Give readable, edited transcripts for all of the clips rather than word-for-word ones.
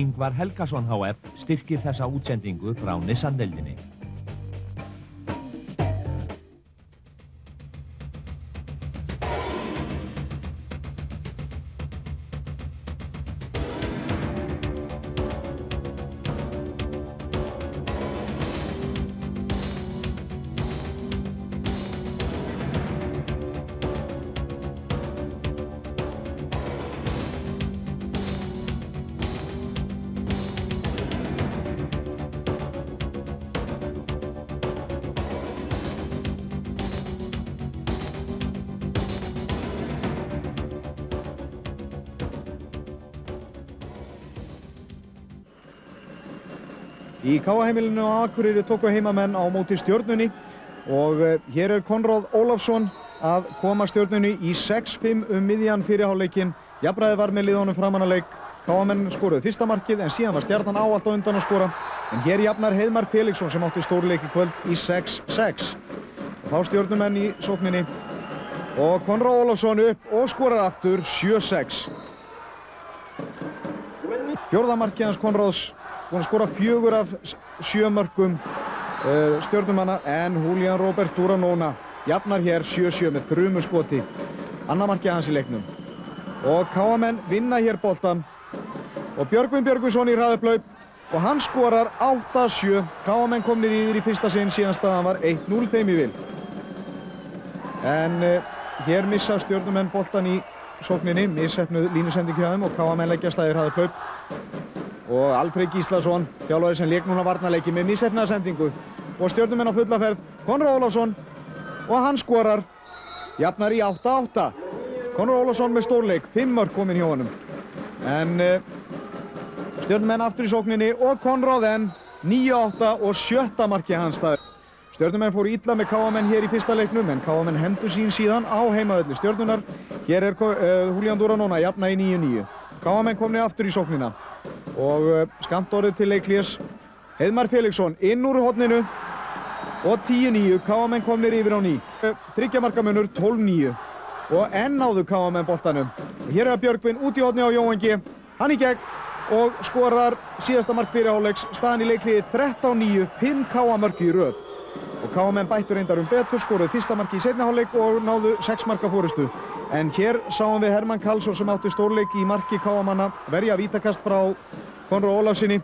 Ingvar Helgason HF styrkir þessa útsendingu frá Nissan-deildinni. Í KA-heimilinu á Akureyri tóku heimamenn á móti Stjörnunni og hér Konráð Ólafsson að koma Stjörnunni í 6-5 miðjan fyrir hálfleikinn. Jafnræði var með liðunum framan að leik. KA-menn skoruðu fyrsta markið en síðan var Stjarnan ávallt á undan að skora. En hér jafnar Heiðmar Felixson sem átti stórleik í kvöld í 6-6. Þá Stjörnumenn í sókninni og Konráð Ólafsson upp og skorar aftur 7-6. Fjórða markið hans Konráðs. Búinn að skora 4 af 7 mörkum Stjörnumanna en Julián Robert Duranona jafnar hér 7-7 með þrumuskoti. Annað markið hans í leiknum. Og KA-menn vinna hér boltan og Björgvin Björgvinsson í hraðupphlaup og hann skorar 8-7. KA-menn komnir yfir í fyrsta sinn síðan staðan var 1-0 þeim í vil. En hér missa Stjörnumenn boltan í sókninni, misheppnuð línusending hjá þeim og KA-menn leggja staðir hraðupphlaup. Og Alfred Gíslason, þjálfari sem lék núna varnarleiki með misheppnaða sendingu og Stjörnumenn á fulla ferð, Konráð Ólafsson og hann skorar, jafnar í 8-8. Konráð Ólafsson með stórleik, 5 mörk komin hjá honum. En Stjörnumenn aftur í sókninni og Konráð enn 9-8 og 7. markið hans staður. Stjörnumenn fóru illa með KA-menn hér í fyrsta leiknum en KA-menn hendur sín síðan á heimavelli Stjörnunar. Hér Julián Duranona jafna í 9-9. KA-menn komni aftur í sóknina og skammt orðið til leikhlés. Heiðmar Felixson inn úr horninu og 10-9. KA-menn komnir yfir á ný. 3 marka munur 12-9 og enn náðu KA-menn boltanum. Og hér Björgvin út í horni á Jóhann G. Hann í gegn og skorar síðasta mark fyrir hálfleiks. Staðan í leikliði 13-9, 5 KA-mörk í röð. Og KA-menn bættu reyndar betur, skoruðu fyrsta marki í seinni hálfleik og náðu 6 marka forystu. En hér sáum við Hermann Karlsson sem átti stórleik í marki KA-manna verja vítakast frá Konráð Ólafssoni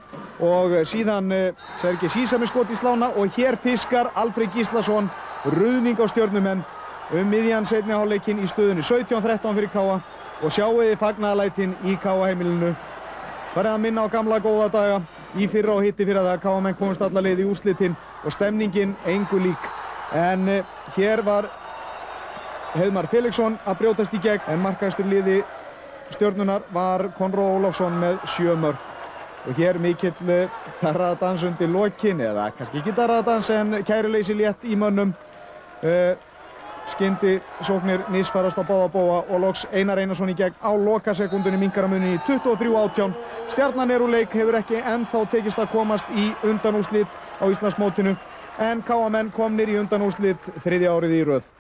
og síðan Sergei Sísa með skot í slána og hér fiskar Alfred Gíslason ruðning á Stjörnumenn miðjan seinni hálfleikinn í stöðunni 17-13 fyrir KA og sjáu þið fagnaðarlætin í KA-heimilinu. Farið að minna á gamla góða daga í fyrra og hitti fyrir það að KA-menn komast alla leið í úrslitin og stemningin engu lík. En hér var Heiðmar Felixson að brjótast í gegn en markahæstur liði Stjörnunar var Konráð Ólafsson með 7 mörk. Og hér mikill darraðadans undir lokin, eða kannski ekki darraðadans en kæruleysi létt í mönnum. Skyndi sóknir misfarast á báða bóga og loks Einar Einarsson í gegn á lokasekúndunni minkar að munni í 23-18. Stjarnan úr leik, hefur ekki ennþá tekist að komast í undanúrslit á Íslandsmótinu en KA-menn komnir í undanúrslit 3. árið í röð.